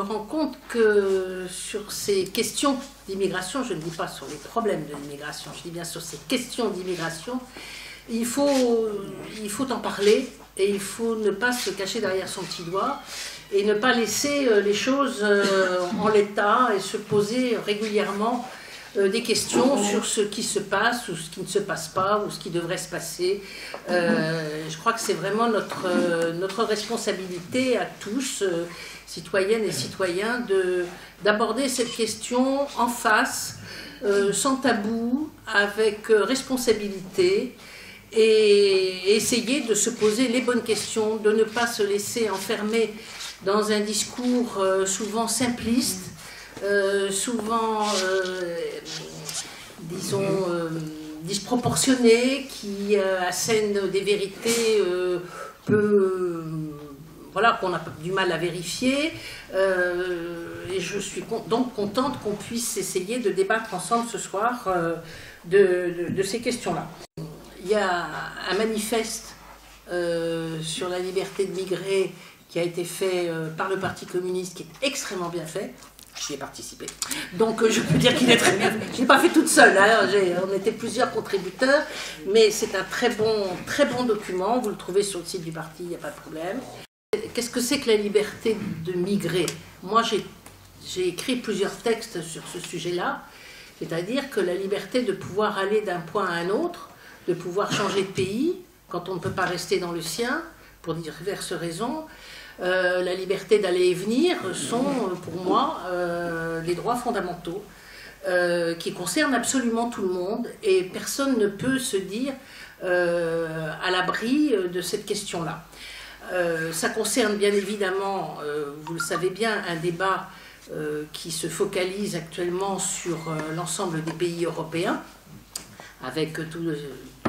rends compte que sur ces questions d'immigration, je ne dis pas sur les problèmes de l'immigration, je dis bien sur ces questions d'immigration, il faut en parler et il faut ne pas se cacher derrière son petit doigt et ne pas laisser les choses en l'état et se poser régulièrement des questions sur ce qui se passe ou ce qui ne se passe pas ou ce qui devrait se passer. Je crois que c'est vraiment notre responsabilité à tous, citoyennes et citoyens, d'aborder cette question en face, sans tabou, avec responsabilité, et essayer de se poser les bonnes questions, de ne pas se laisser enfermer dans un discours souvent simpliste, souvent, disons, disproportionné, qui assène des vérités voilà, qu'on a du mal à vérifier. Et je suis donc contente qu'on puisse essayer de débattre ensemble ce soir de ces questions-là. Il y a un manifeste sur la liberté de migrer qui a été fait par le Parti communiste, qui est extrêmement bien fait. J'y ai participé. Donc je peux dire qu'il est très bien fait. Je ne l'ai pas fait toute seule, hein. On était plusieurs contributeurs, mais c'est un très bon document. Vous le trouvez sur le site du parti, il n'y a pas de problème. Qu'est-ce que c'est que la liberté de migrer? Moi, j'ai écrit plusieurs textes sur ce sujet-là, c'est-à-dire que la liberté de pouvoir aller d'un point à un autre, de pouvoir changer de pays quand on ne peut pas rester dans le sien, pour diverses raisons, la liberté d'aller et venir sont, pour moi, des droits fondamentaux qui concernent absolument tout le monde, et personne ne peut se dire à l'abri de cette question-là. Ça concerne bien évidemment, vous le savez bien, un débat qui se focalise actuellement sur l'ensemble des pays européens, avec tout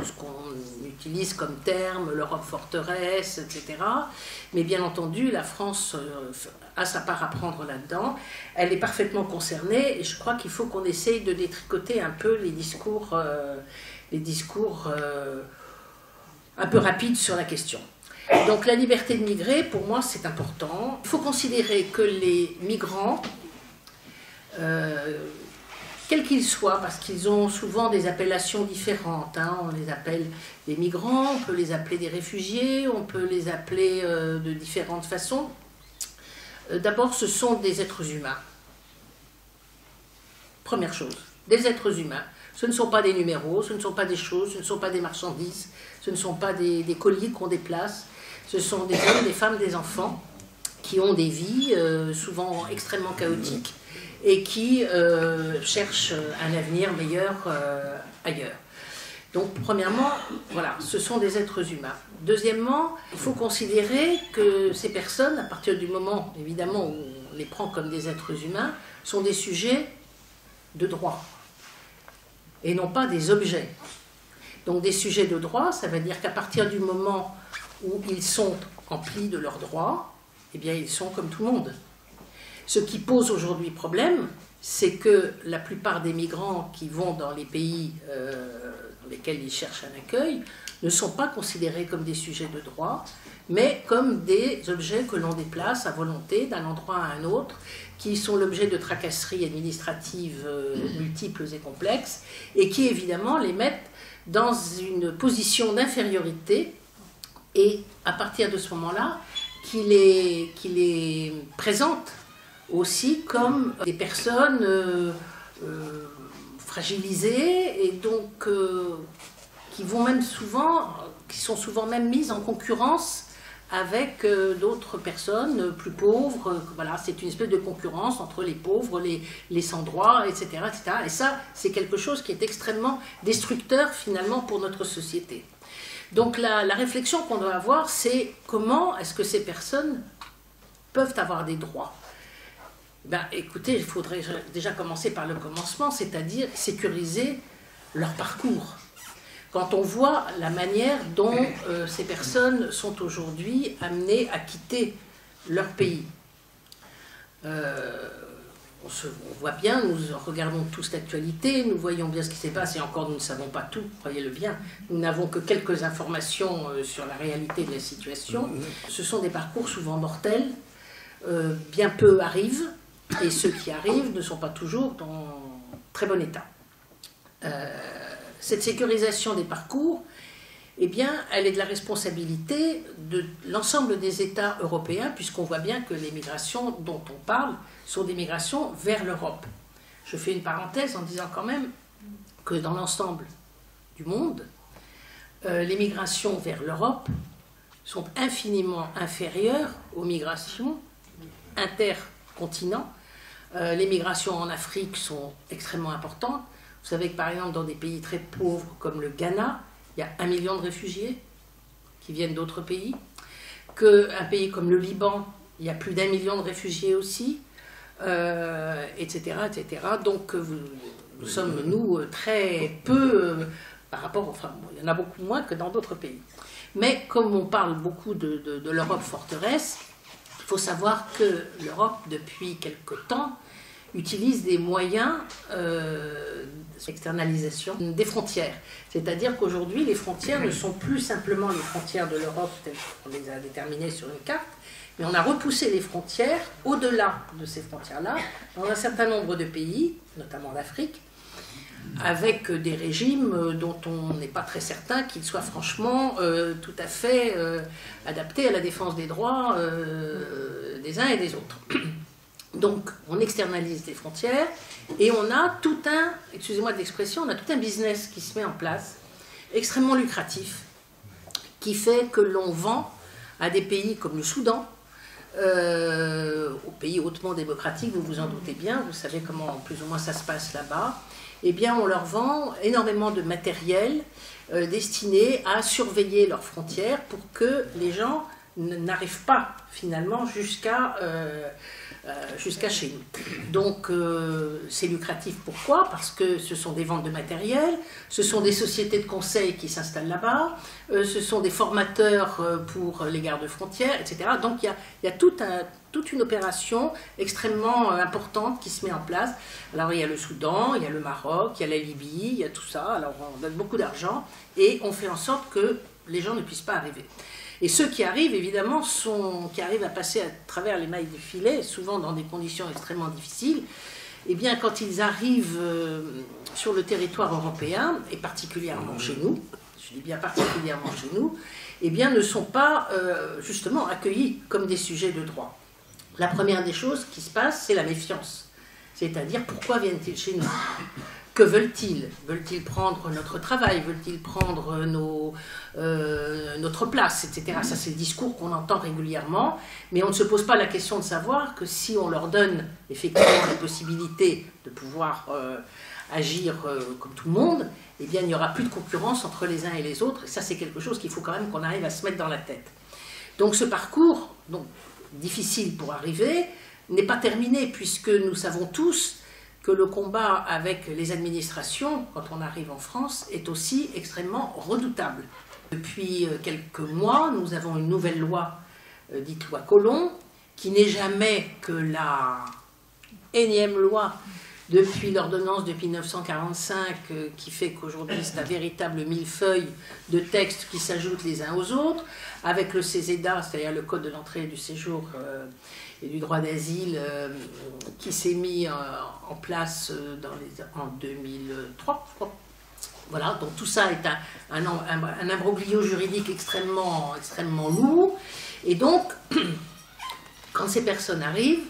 ce qu'on utilise comme terme, l'Europe forteresse, etc. Mais bien entendu, la France a sa part à prendre là-dedans. Elle est parfaitement concernée et je crois qu'il faut qu'on essaye de détricoter un peu les discours un peu rapides sur la question. Donc la liberté de migrer, pour moi, c'est important. Il faut considérer que les migrants, quels qu'ils soient, parce qu'ils ont souvent des appellations différentes, hein. On les appelle des migrants, on peut les appeler des réfugiés, on peut les appeler de différentes façons. D'abord, ce sont des êtres humains. Première chose, des êtres humains. Ce ne sont pas des numéros, ce ne sont pas des choses, ce ne sont pas des marchandises, ce ne sont pas des colis qu'on déplace. Ce sont des hommes, des femmes, des enfants qui ont des vies souvent extrêmement chaotiques et qui cherchent un avenir meilleur ailleurs. Donc, premièrement, voilà, ce sont des êtres humains. Deuxièmement, il faut considérer que ces personnes, à partir du moment, évidemment, où on les prend comme des êtres humains, sont des sujets de droit et non pas des objets. Donc, des sujets de droit, ça veut dire qu'à partir du moment où ils sont emplis de leurs droits, eh bien, ils sont comme tout le monde. Ce qui pose aujourd'hui problème, c'est que la plupart des migrants qui vont dans les pays dans lesquels ils cherchent un accueil ne sont pas considérés comme des sujets de droit, mais comme des objets que l'on déplace à volonté d'un endroit à un autre, qui sont l'objet de tracasseries administratives multiples et complexes, et qui évidemment les mettent dans une position d'infériorité, et à partir de ce moment-là, qui les présente aussi comme des personnes fragilisées et donc qui sont souvent même mises en concurrence avec d'autres personnes plus pauvres. Voilà, c'est une espèce de concurrence entre les pauvres, les sans-droit, etc., etc. Et ça, c'est quelque chose qui est extrêmement destructeur finalement pour notre société. Donc la réflexion qu'on doit avoir, c'est comment est-ce que ces personnes peuvent avoir des droits? Ben, écoutez, il faudrait déjà commencer par le commencement, c'est-à-dire sécuriser leur parcours. Quand on voit la manière dont ces personnes sont aujourd'hui amenées à quitter leur pays, on voit bien, nous regardons tous l'actualité, nous voyons bien ce qui s'est passé, et encore nous ne savons pas tout, croyez-le bien, nous n'avons que quelques informations sur la réalité de la situation. Ce sont des parcours souvent mortels, bien peu arrivent, et ceux qui arrivent ne sont pas toujours dans très bon état. Cette sécurisation des parcours, eh bien, elle est de la responsabilité de l'ensemble des États européens, puisqu'on voit bien que les migrations dont on parle sont des migrations vers l'Europe. Je fais une parenthèse en disant quand même que dans l'ensemble du monde, les migrations vers l'Europe sont infiniment inférieures aux migrations intercontinents. Les migrations en Afrique sont extrêmement importantes. Vous savez que par exemple dans des pays très pauvres comme le Ghana, il y a 1 million de réfugiés qui viennent d'autres pays. Qu'un pays comme le Liban, il y a plus d'1 million de réfugiés aussi, etc., etc. Donc nous sommes, nous, très peu par rapport... Enfin, bon, il y en a beaucoup moins que dans d'autres pays. Mais comme on parle beaucoup de l'Europe forteresse, il faut savoir que l'Europe, depuis quelque temps, utilise des moyens d'externalisation des frontières. C'est-à-dire qu'aujourd'hui, les frontières ne sont plus simplement les frontières de l'Europe telles qu'on les a déterminées sur une carte, mais on a repoussé les frontières au-delà de ces frontières-là, dans un certain nombre de pays, notamment l'Afrique, avec des régimes dont on n'est pas très certain qu'ils soient franchement tout à fait adaptés à la défense des droits des uns et des autres. Donc, on externalise les frontières et on a tout un, excusez-moi de l'expression, on a tout un business qui se met en place, extrêmement lucratif, qui fait que l'on vend à des pays comme le Soudan, aux pays hautement démocratiques, vous vous en doutez bien, vous savez comment plus ou moins ça se passe là-bas, eh bien on leur vend énormément de matériel destiné à surveiller leurs frontières pour que les gens n'arrivent pas finalement jusqu'à chez nous. Donc c'est lucratif, pourquoi? Parce que ce sont des ventes de matériel, ce sont des sociétés de conseil qui s'installent là-bas, ce sont des formateurs pour les gardes-frontières, etc. Donc il y a toute une opération extrêmement importante qui se met en place. Alors il y a le Soudan, il y a le Maroc, il y a la Libye, il y a tout ça, alors on donne beaucoup d'argent et on fait en sorte que les gens ne puissent pas arriver. Et ceux qui arrivent, évidemment, qui arrivent à passer à travers les mailles du filet, souvent dans des conditions extrêmement difficiles, eh bien, quand ils arrivent sur le territoire européen, et particulièrement chez nous, je dis bien particulièrement chez nous, eh bien, ne sont pas, justement, accueillis comme des sujets de droit. La première des choses qui se passe, c'est la méfiance. C'est-à-dire, pourquoi viennent-ils chez nous ? Que veulent-ils? Veulent-ils prendre notre travail? Veulent-ils prendre notre place, etc. Ça, c'est le discours qu'on entend régulièrement, mais on ne se pose pas la question de savoir que si on leur donne effectivement la possibilité de pouvoir agir comme tout le monde, eh bien, il n'y aura plus de concurrence entre les uns et les autres, et ça, c'est quelque chose qu'il faut quand même qu'on arrive à se mettre dans la tête. Donc, ce parcours, donc, difficile pour arriver, n'est pas terminé, puisque nous savons tous que le combat avec les administrations, quand on arrive en France, est aussi extrêmement redoutable. Depuis quelques mois, nous avons une nouvelle loi, dite loi Collomb, qui n'est jamais que la énième loi depuis l'ordonnance depuis 1945, qui fait qu'aujourd'hui c'est un véritable millefeuille de textes qui s'ajoutent les uns aux autres, avec le CESEDA, c'est-à-dire le Code de l'entrée et du séjour et du droit d'asile, qui s'est mis en place en 2003, je crois. Voilà, donc tout ça est un imbroglio juridique extrêmement lourd. Et donc, quand ces personnes arrivent,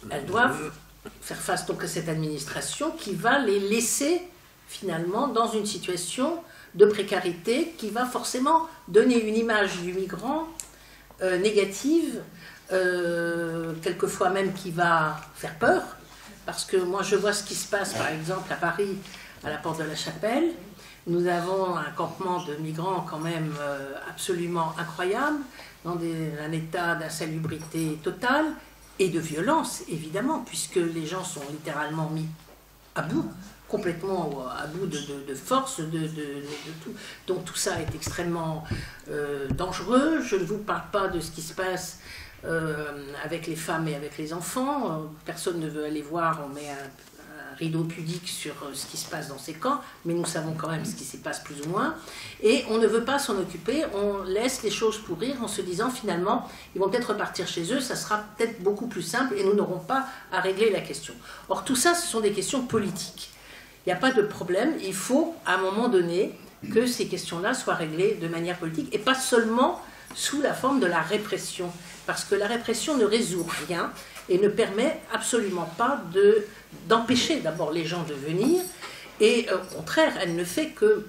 elles doivent faire face donc à cette administration qui va les laisser finalement dans une situation de précarité qui va forcément donner une image du migrant négative, quelquefois même qui va faire peur, parce que moi je vois ce qui se passe par exemple à Paris, à la Porte de la Chapelle. Nous avons un campement de migrants quand même absolument incroyable, dans un état d'insalubrité totale et de violence évidemment, puisque les gens sont littéralement mis à bout, complètement à bout de force, de tout. Donc tout ça est extrêmement dangereux. Je ne vous parle pas de ce qui se passe avec les femmes et avec les enfants. Personne ne veut aller voir, on met un rideau pudique sur ce qui se passe dans ces camps, mais nous savons quand même ce qui s'y passe plus ou moins. Et on ne veut pas s'en occuper, on laisse les choses pourrir en se disant finalement, ils vont peut-être repartir chez eux, ça sera peut-être beaucoup plus simple et nous n'aurons pas à régler la question. Or tout ça, ce sont des questions politiques. Il n'y a pas de problème, il faut à un moment donné que ces questions-là soient réglées de manière politique et pas seulement sous la forme de la répression. Parce que la répression ne résout rien et ne permet absolument pas d'empêcher d'abord les gens de venir. Et au contraire, elle ne fait que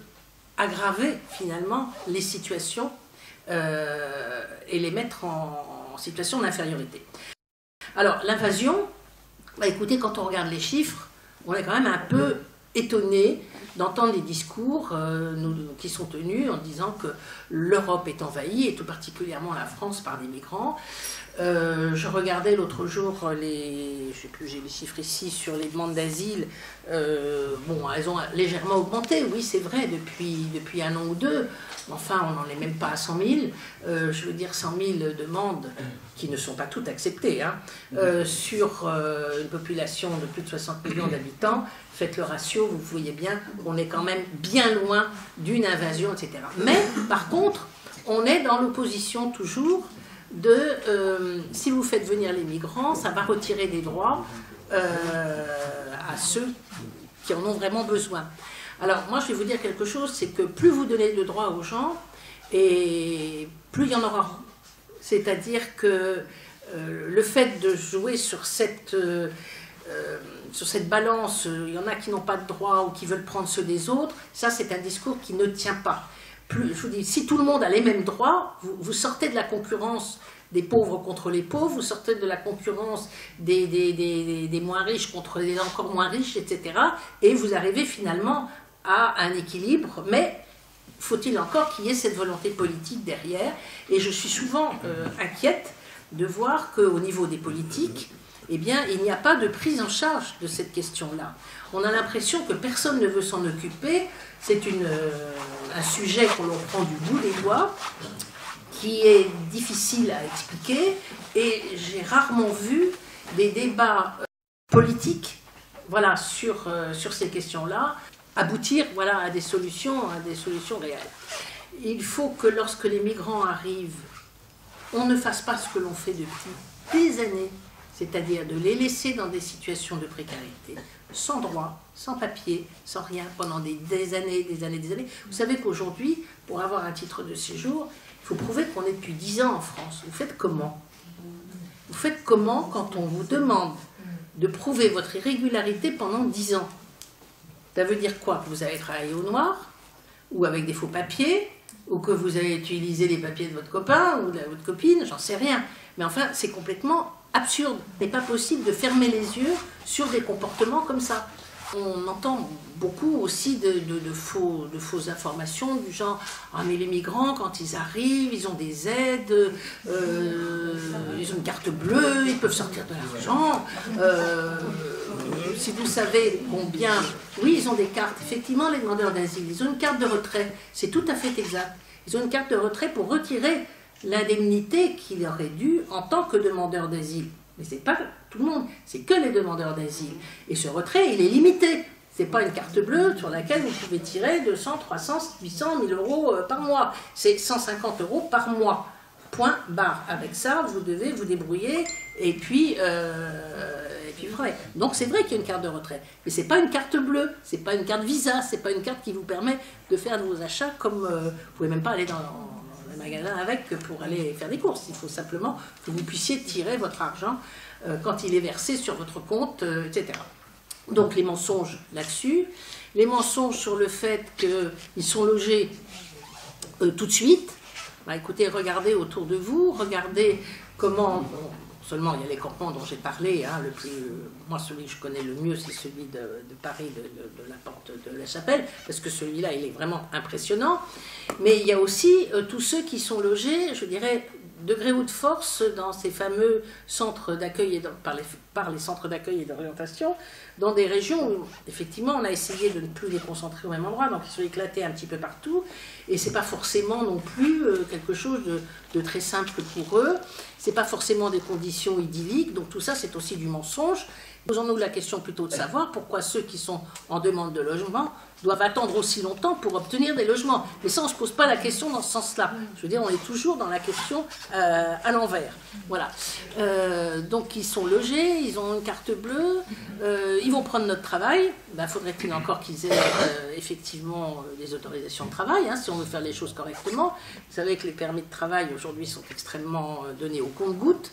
aggraver finalement les situations et les mettre en situation d'infériorité. Alors l'invasion, bah, écoutez, quand on regarde les chiffres, on est quand même un peu étonné d'entendre des discours qui sont tenus en disant que l'Europe est envahie, et tout particulièrement la France, par des migrants. Je regardais l'autre jour, je sais plus, j'ai les chiffres ici, sur les demandes d'asile. Bon, elles ont légèrement augmenté, oui, c'est vrai, depuis un an ou deux. Enfin, on n'en est même pas à 100 000. Je veux dire 100 000 demandes qui ne sont pas toutes acceptées, hein, sur une population de plus de 60 millions d'habitants. Faites le ratio, vous voyez bien qu'on est quand même bien loin d'une invasion, etc. Mais, par contre, on est dans l'opposition toujours si vous faites venir les migrants, ça va retirer des droits à ceux qui en ont vraiment besoin. Alors, moi, je vais vous dire quelque chose, c'est que plus vous donnez de droits aux gens, et plus il y en aura. C'est-à-dire que le fait de jouer sur cette balance, il y en a qui n'ont pas de droits ou qui veulent prendre ceux des autres, ça, c'est un discours qui ne tient pas. Je vous dis, si tout le monde a les mêmes droits, vous sortez de la concurrence des pauvres contre les pauvres, vous sortez de la concurrence des moins riches contre les encore moins riches, etc. Et vous arrivez finalement à un équilibre, mais faut-il encore qu'il y ait cette volonté politique derrière. Et je suis souvent inquiète de voir qu'au niveau des politiques, eh bien, il n'y a pas de prise en charge de cette question-là. On a l'impression que personne ne veut s'en occuper. C'est un sujet qu'on prend du bout des doigts, qui est difficile à expliquer, et j'ai rarement vu des débats politiques, voilà, sur ces questions-là, aboutir, voilà, à des solutions réelles. Il faut que lorsque les migrants arrivent, on ne fasse pas ce que l'on fait depuis des années, c'est-à-dire de les laisser dans des situations de précarité, sans droit, sans papier, sans rien, pendant des années. Vous savez qu'aujourd'hui, pour avoir un titre de séjour, il faut prouver qu'on est depuis 10 ans en France. Vous faites comment? Vous faites comment quand on vous demande de prouver votre irrégularité pendant 10 ans? Ça veut dire quoi? Que vous avez travaillé au noir, ou avec des faux papiers, ou que vous avez utilisé les papiers de votre copain ou de votre copine, j'en sais rien. Mais enfin, c'est complètement absurde. Il n'est pas possible de fermer les yeux sur des comportements comme ça. On entend beaucoup aussi de fausses informations du genre « Ah mais les migrants, quand ils arrivent, ils ont des aides, ils ont une carte bleue, ils peuvent sortir de l'argent. Si vous savez combien... » Oui, ils ont des cartes. Effectivement, les demandeurs d'asile, ils ont une carte de retrait. C'est tout à fait exact. Ils ont une carte de retrait pour retirer l'indemnité qu'il aurait due en tant que demandeur d'asile. Mais ce n'est pas tout le monde, c'est que les demandeurs d'asile. Et ce retrait, il est limité. Ce n'est pas une carte bleue sur laquelle vous pouvez tirer 200, 300, 800, 1000 euros par mois. C'est 150 euros par mois. Point barre. Avec ça, vous devez vous débrouiller et puis vrai. Donc c'est vrai qu'il y a une carte de retrait. Mais ce n'est pas une carte bleue, ce n'est pas une carte Visa, ce n'est pas une carte qui vous permet de faire de vos achats comme vous ne pouvez même pas aller dans le magasin avec pour aller faire des courses. Il faut simplement que vous puissiez tirer votre argent quand il est versé sur votre compte, etc. Donc les mensonges là-dessus, les mensonges sur le fait qu'ils sont logés tout de suite. Bah, écoutez, regardez autour de vous, regardez comment... Bon, seulement, il y a les campements dont j'ai parlé, hein, moi celui que je connais le mieux, c'est celui de Paris, de la porte de la Chapelle, parce que celui-là, il est vraiment impressionnant. Mais il y a aussi tous ceux qui sont logés, je dirais, de gré ou de force, dans ces fameux centres d'accueil, par les centres d'accueil et d'orientation, dans des régions où, effectivement, on a essayé de ne plus les concentrer au même endroit, donc ils sont éclatés un petit peu partout, et c'est pas forcément non plus quelque chose de très simple pour eux. c'est pas forcément des conditions idylliques, donc tout ça c'est aussi du mensonge. Posons-nous la question plutôt de savoir pourquoi ceux qui sont en demande de logement doivent attendre aussi longtemps pour obtenir des logements. Mais ça, on ne se pose pas la question dans ce sens-là. Je veux dire, on est toujours dans la question à l'envers. Voilà. Donc, ils sont logés, ils ont une carte bleue, ils vont prendre notre travail. Ben, faudrait-il encore qu'ils aient effectivement des autorisations de travail, hein, si on veut faire les choses correctement. Vous savez que les permis de travail, aujourd'hui, sont extrêmement donnés au compte-gouttes.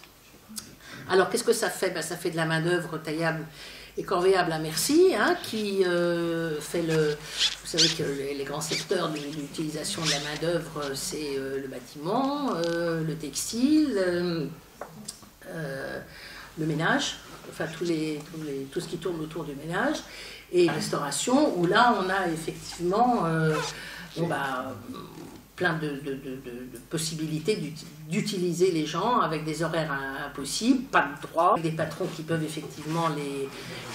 Alors, qu'est-ce que ça fait? Ben, ça fait de la main-d'œuvre taillable et corvéable à merci, hein, qui fait le... Vous savez que les grands secteurs de l'utilisation de la main-d'œuvre, c'est le bâtiment, le textile, le ménage, enfin tout ce qui tourne autour du ménage, et restauration, où là, on a effectivement... plein de possibilités d'utiliser les gens avec des horaires impossibles, pas de droit, des patrons qui peuvent effectivement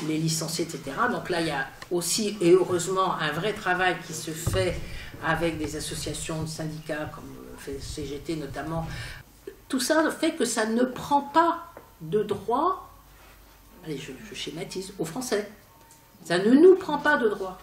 les licencier, etc. Donc là, il y a aussi, et heureusement, un vrai travail qui se fait avec des associations de syndicats, comme fait CGT notamment. Tout ça fait que ça ne prend pas de droit, allez, je schématise, aux Français. Ça ne nous prend pas de droit.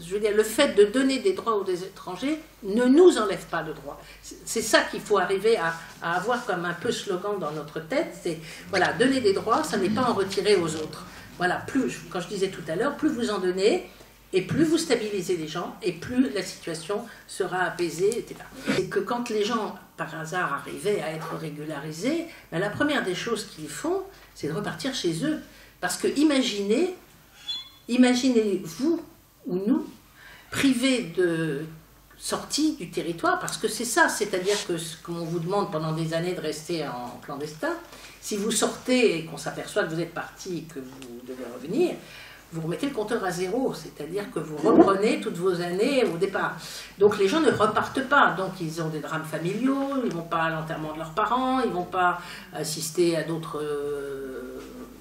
Je veux dire, le fait de donner des droits aux étrangers ne nous enlève pas de droits. C'est ça qu'il faut arriver à avoir comme un peu slogan dans notre tête. C'est, voilà, donner des droits, ça n'est pas en retirer aux autres. Voilà, quand je disais tout à l'heure, plus vous en donnez, et plus vous stabilisez les gens, et plus la situation sera apaisée, etc. Et que quand les gens, par hasard, arrivaient à être régularisés, ben, la première des choses qu'ils font, c'est de repartir chez eux. Parce que imaginez-vous ou nous, privés de sortie du territoire, parce que c'est ça, c'est-à-dire que comme on vous demande pendant des années de rester en clandestin, si vous sortez et qu'on s'aperçoit que vous êtes parti et que vous devez revenir, vous remettez le compteur à zéro, c'est-à-dire que vous reprenez toutes vos années au départ. Donc les gens ne repartent pas, donc ils ont des drames familiaux, ils ne vont pas à l'enterrement de leurs parents, ils ne vont pas assister à d'autres...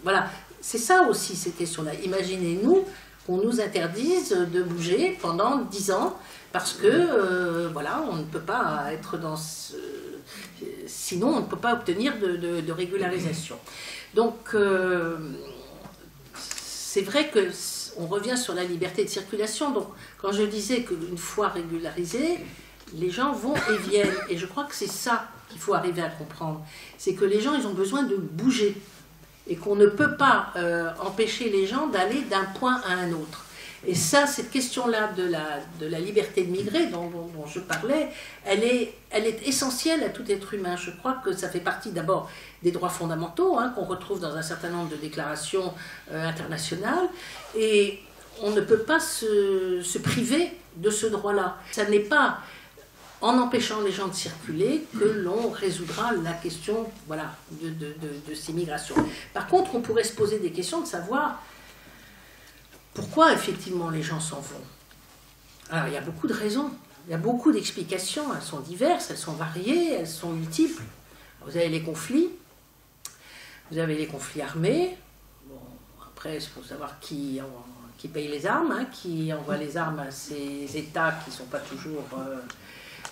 Voilà, c'est ça aussi ces questions-là. Imaginez-nous qu'on nous interdise de bouger pendant 10 ans, parce que, voilà, on ne peut pas être dans ce... Sinon, on ne peut pas obtenir de régularisation. Donc, c'est vrai qu'on revient sur la liberté de circulation. Donc, quand je disais qu'une fois régularisés, les gens vont et viennent. Et je crois que c'est ça qu'il faut arriver à comprendre. C'est que les gens, ils ont besoin de bouger. Et qu'on ne peut pas empêcher les gens d'aller d'un point à un autre. Et ça, cette question-là de la liberté de migrer dont je parlais, elle est essentielle à tout être humain. Je crois que ça fait partie d'abord des droits fondamentaux, hein, qu'on retrouve dans un certain nombre de déclarations internationales, et on ne peut pas se priver de ce droit-là. Ça n'est pas en empêchant les gens de circuler que l'on résoudra la question, voilà, de ces migrations. Par contre, on pourrait se poser des questions de savoir pourquoi effectivement les gens s'en vont. Alors, il y a beaucoup de raisons, il y a beaucoup d'explications, elles sont diverses, elles sont variées, elles sont multiples. Vous avez les conflits armés. Bon, après, il faut savoir qui paye les armes, hein, qui envoie les armes à ces États qui ne sont pas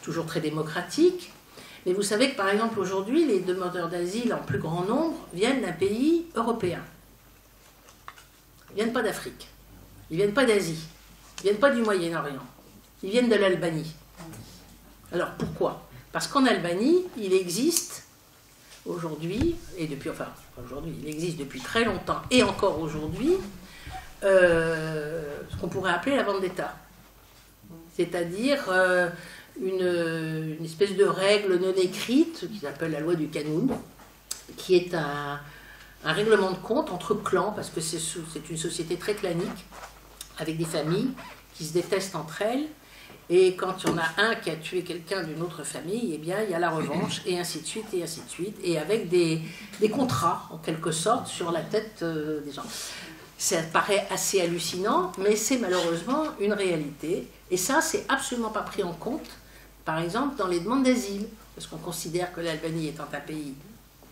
toujours très démocratiques. Mais vous savez que, par exemple, aujourd'hui, les demandeurs d'asile en plus grand nombre viennent d'un pays européen. Ils ne viennent pas d'Afrique, ils ne viennent pas d'Asie, ils ne viennent pas du Moyen-Orient, ils viennent de l'Albanie. Alors, pourquoi? Parce qu'en Albanie, il existe aujourd'hui, et depuis, enfin, aujourd'hui, il existe depuis très longtemps, et encore aujourd'hui, ce qu'on pourrait appeler la vendetta. C'est-à-dire une espèce de règle non écrite, qui s'appelle la loi du Kanoun, qui est un règlement de compte entre clans, parce que c'est une société très clanique, avec des familles qui se détestent entre elles, et quand il y en a un qui a tué quelqu'un d'une autre famille, eh bien, il y a la revanche, et ainsi de suite, et avec des contrats, en quelque sorte, sur la tête des gens. Ça paraît assez hallucinant, mais c'est malheureusement une réalité, et ça, c'est absolument pas pris en compte, par exemple, dans les demandes d'asile, parce qu'on considère que l'Albanie étant un pays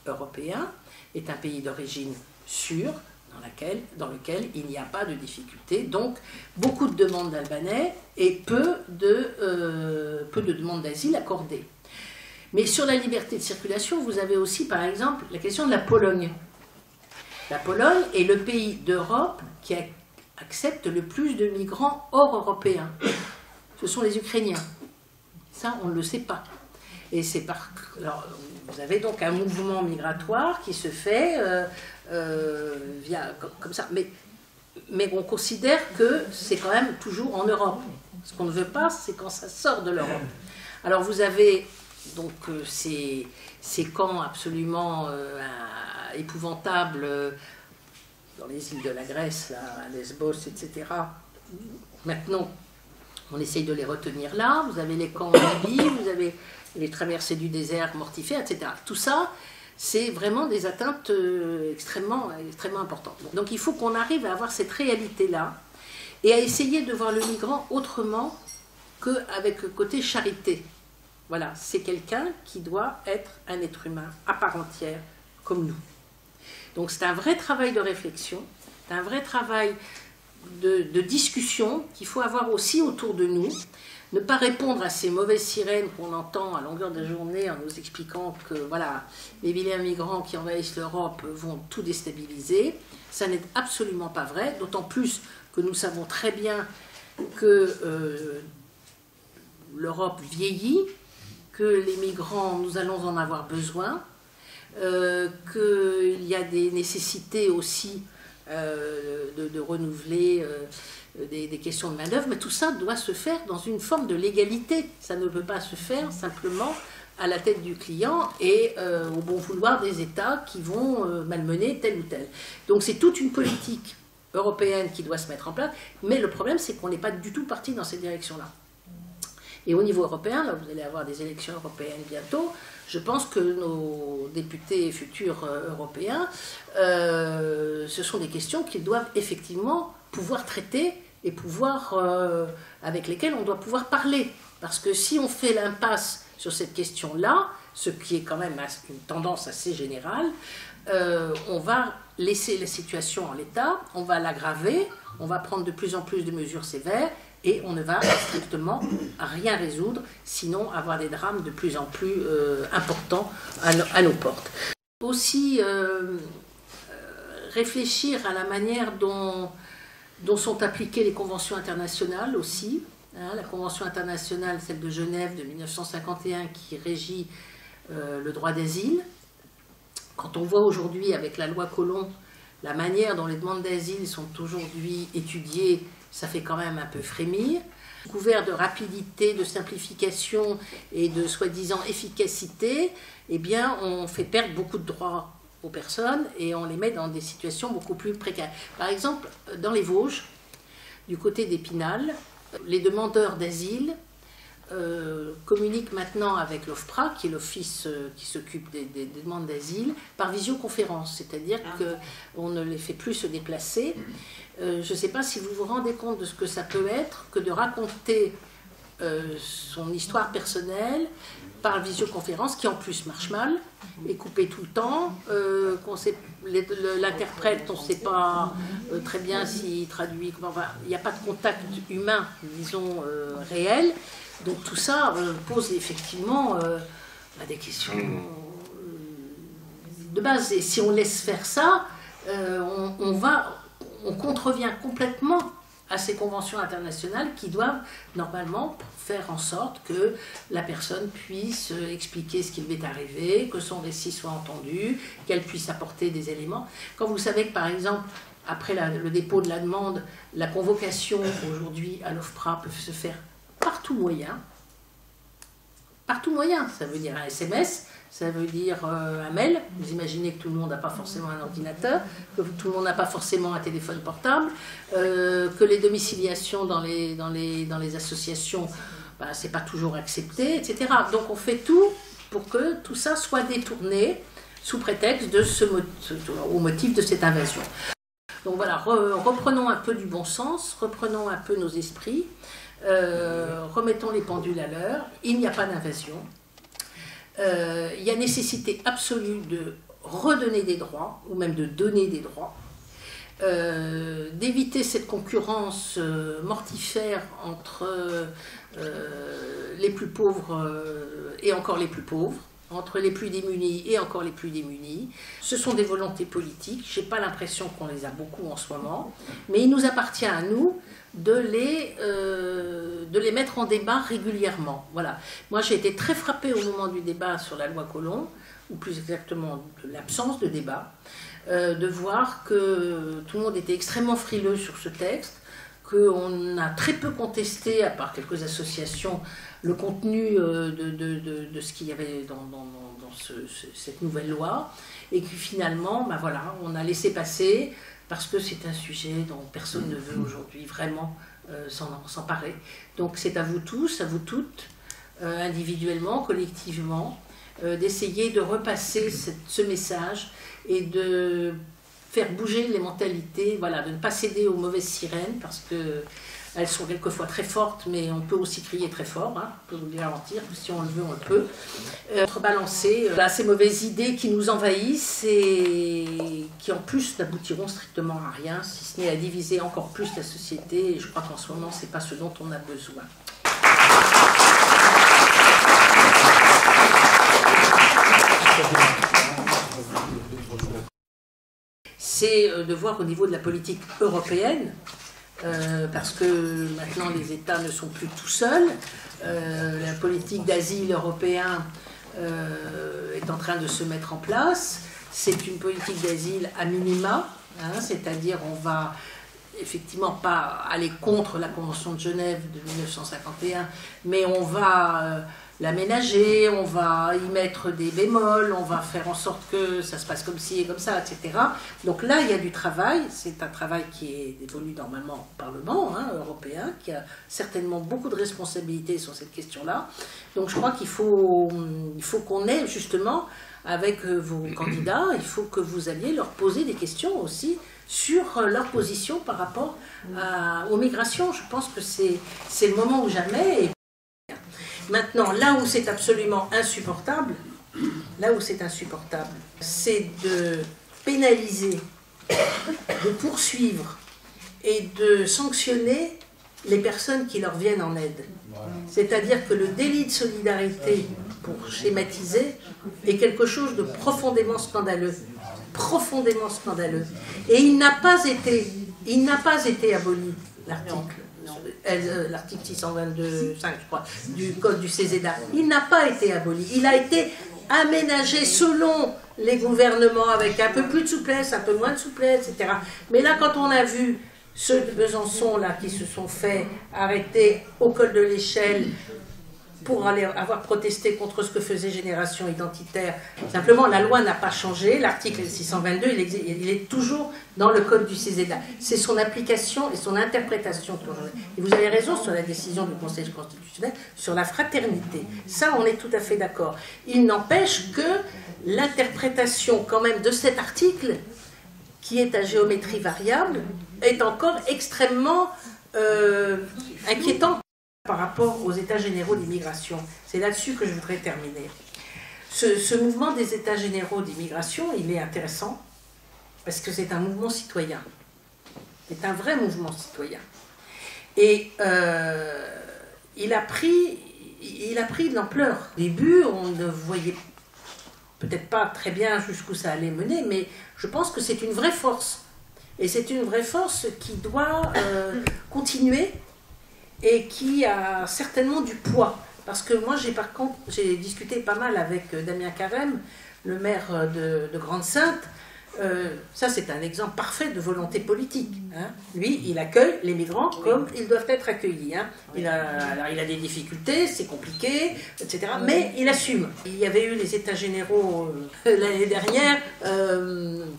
européen, est un pays d'origine sûre, dans lequel il n'y a pas de difficulté. Donc, beaucoup de demandes d'Albanais et peu de demandes d'asile accordées. Mais sur la liberté de circulation, vous avez aussi, par exemple, la question de la Pologne. La Pologne est le pays d'Europe qui accepte le plus de migrants hors européens. Ce sont les Ukrainiens. Ça, on ne le sait pas. Et c'est alors, vous avez donc un mouvement migratoire qui se fait comme ça. Mais on considère que c'est quand même toujours en Europe. Ce qu'on ne veut pas, c'est quand ça sort de l'Europe. Alors vous avez donc ces camps absolument épouvantables dans les îles de la Grèce, là, à Lesbos, etc. Maintenant, on essaye de les retenir là. Vous avez les camps en Libye, vous avez les traversées du désert mortifères, etc. Tout ça, c'est vraiment des atteintes extrêmement importantes. Donc il faut qu'on arrive à avoir cette réalité-là et à essayer de voir le migrant autrement qu'avec le côté charité. Voilà, c'est quelqu'un qui doit être un être humain à part entière, comme nous. Donc c'est un vrai travail de réflexion, c'est un vrai travail de discussion qu'il faut avoir aussi autour de nous. Ne pas répondre à ces mauvaises sirènes qu'on entend à longueur de journée en nous expliquant que voilà, les vilains migrants qui envahissent l'Europe vont tout déstabiliser. Ça n'est absolument pas vrai, d'autant plus que nous savons très bien que l'Europe vieillit, que les migrants, nous allons en avoir besoin, qu'il y a des nécessités aussi de renouveler des questions de main-d'œuvre, mais tout ça doit se faire dans une forme de légalité. Ça ne peut pas se faire simplement à la tête du client et au bon vouloir des États qui vont malmener tel ou tel. Donc c'est toute une politique européenne qui doit se mettre en place, mais le problème c'est qu'on n'est pas du tout parti dans cette direction-là. Et au niveau européen, là vous allez avoir des élections européennes bientôt, je pense que nos députés futurs européens, ce sont des questions qu'ils doivent effectivement pouvoir traiter et pouvoir, avec lesquelles on doit pouvoir parler. Parce que si on fait l'impasse sur cette question-là, ce qui est quand même une tendance assez générale, on va laisser la situation en l'état, on va l'aggraver, on va prendre de plus en plus de mesures sévères, et on ne va strictement rien résoudre, sinon avoir des drames de plus en plus importants à nos portes. Aussi, réfléchir à la manière dont sont appliquées les conventions internationales aussi. Hein, la Convention internationale, celle de Genève de 1951, qui régit le droit d'asile. Quand on voit aujourd'hui avec la loi Collomb, la manière dont les demandes d'asile sont aujourd'hui étudiées, ça fait quand même un peu frémir. Couvert de rapidité, de simplification et de soi-disant efficacité, eh bien, on fait perdre beaucoup de droits aux personnes et on les met dans des situations beaucoup plus précaires. Par exemple, dans les Vosges, du côté d'Épinal, les demandeurs d'asile communiquent maintenant avec l'OFPRA, qui est l'office qui s'occupe des demandes d'asile, par visioconférence, c'est-à-dire qu'on ne les fait plus se déplacer. Je ne sais pas si vous vous rendez compte de ce que ça peut être que de raconter son histoire personnelle par visioconférence, qui en plus marche mal, est coupé tout le temps, l'interprète, on ne sait pas très bien s'il traduit, enfin, il n'y a pas de contact humain, disons, réel. Donc tout ça pose effectivement des questions de base. Et si on laisse faire ça, on contrevient complètement à ces conventions internationales qui doivent normalement faire en sorte que la personne puisse expliquer ce qui lui est arrivé, que son récit soit entendu, qu'elle puisse apporter des éléments. Quand vous savez que par exemple, après le dépôt de la demande, la convocation aujourd'hui à l'OFPRA peut se faire par tout moyen. Par tout moyen, ça veut dire un SMS, ça veut dire un mail. Vous imaginez que tout le monde n'a pas forcément un ordinateur, que tout le monde n'a pas forcément un téléphone portable, que les domiciliations dans les associations, c'est pas toujours accepté, etc. Donc on fait tout pour que tout ça soit détourné sous prétexte au motif de cette invasion. Donc voilà, reprenons un peu du bon sens, reprenons un peu nos esprits, remettons les pendules à l'heure, il n'y a pas d'invasion. Il y a nécessité absolue de redonner des droits, ou même de donner des droits, d'éviter cette concurrence mortifère entre les plus pauvres et encore les plus pauvres, entre les plus démunis et encore les plus démunis. Ce sont des volontés politiques, je n'ai pas l'impression qu'on les a beaucoup en ce moment, mais il nous appartient à nous de les mettre en débat régulièrement. Voilà. Moi j'ai été très frappée au moment du débat sur la loi Collomb, ou plus exactement de l'absence de débat, de voir que tout le monde était extrêmement frileux sur ce texte, qu'on a très peu contesté, à part quelques associations, le contenu de ce qu'il y avait dans cette nouvelle loi, et que finalement, ben voilà, on a laissé passer, parce que c'est un sujet dont personne ne veut aujourd'hui vraiment s'emparer. Donc c'est à vous tous, à vous toutes, individuellement, collectivement, d'essayer de repasser ce message et de faire bouger les mentalités, voilà, de ne pas céder aux mauvaises sirènes, parce qu'elles sont quelquefois très fortes, mais on peut aussi crier très fort, hein, je peux vous le garantir, si on le veut, on le peut. Contrebalancer ces mauvaises idées qui nous envahissent et qui en plus n'aboutiront strictement à rien, si ce n'est à diviser encore plus la société, et je crois qu'en ce moment, ce n'est pas ce dont on a besoin. C'est de voir au niveau de la politique européenne, parce que maintenant les États ne sont plus tout seuls, la politique d'asile européen est en train de se mettre en place, c'est une politique d'asile à minima, hein, c'est-à-dire on va effectivement pas aller contre la Convention de Genève de 1951, mais on va l'aménager, on va y mettre des bémols, on va faire en sorte que ça se passe comme ci et comme ça, etc. Donc là, il y a du travail, c'est un travail qui est dévolu normalement au Parlement européen, qui a certainement beaucoup de responsabilités sur cette question-là. Donc je crois qu'il faut qu'on ait justement, avec vos candidats, il faut que vous alliez leur poser des questions aussi sur leur position par rapport aux migrations. Je pense que c'est le moment ou jamais. Maintenant, là où c'est absolument insupportable, c'est de pénaliser, de poursuivre et de sanctionner les personnes qui leur viennent en aide. C'est-à-dire que le délit de solidarité, pour schématiser, est quelque chose de profondément scandaleux. Profondément scandaleux. Et il n'a pas été aboli, l'article. L'article 622.5, je crois, du Code du CESEDA. Il n'a pas été aboli. Il a été aménagé selon les gouvernements avec un peu plus de souplesse, un peu moins de souplesse, etc. Mais là, quand on a vu ceux de Besançon là, qui se sont fait arrêter au col de l'Échelle pour aller avoir protesté contre ce que faisait Génération Identitaire. Simplement, la loi n'a pas changé. L'article 622, il est toujours dans le code du CESEDA. C'est son application et son interprétation. Et vous avez raison sur la décision du Conseil constitutionnel sur la fraternité. Ça, on est tout à fait d'accord. Il n'empêche que l'interprétation quand même de cet article, qui est à géométrie variable, est encore extrêmement inquiétante par rapport aux États généraux d'immigration. C'est là-dessus que je voudrais terminer. Ce mouvement des États généraux d'immigration, il est intéressant parce que c'est un mouvement citoyen. C'est un vrai mouvement citoyen. Et il a pris de l'ampleur. Au début, on ne voyait peut-être pas très bien jusqu'où ça allait mener, mais je pense que c'est une vraie force. Et c'est une vraie force qui doit continuer et qui a certainement du poids. Parce que moi, j'ai discuté pas mal avec Damien Carême, le maire de Grande-Synthe. Ça, c'est un exemple parfait de volonté politique. Hein. Lui, il accueille les migrants comme ils doivent être accueillis. Hein. Alors, il a des difficultés, c'est compliqué, etc. Mais il assume. Il y avait eu les États généraux l'année dernière,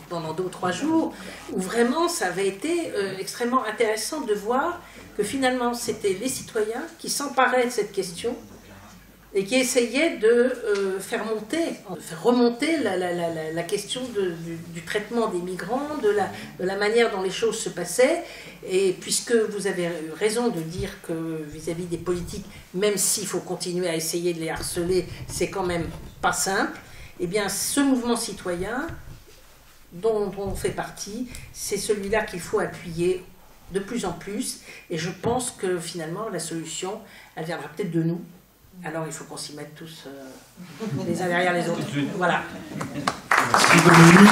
pendant 2 ou 3 jours, où vraiment, ça avait été extrêmement intéressant de voir que finalement, c'était les citoyens qui s'emparaient de cette question et qui essayaient de faire remonter la question du traitement des migrants, de la manière dont les choses se passaient. Et puisque vous avez raison de dire que vis-à-vis des politiques, même s'il faut continuer à essayer de les harceler, c'est quand même pas simple, eh bien ce mouvement citoyen dont on fait partie, c'est celui-là qu'il faut appuyer de plus en plus, et je pense que finalement la solution, elle viendra peut-être de nous. Alors il faut qu'on s'y mette tous les uns derrière les autres. Voilà. Merci Dominique.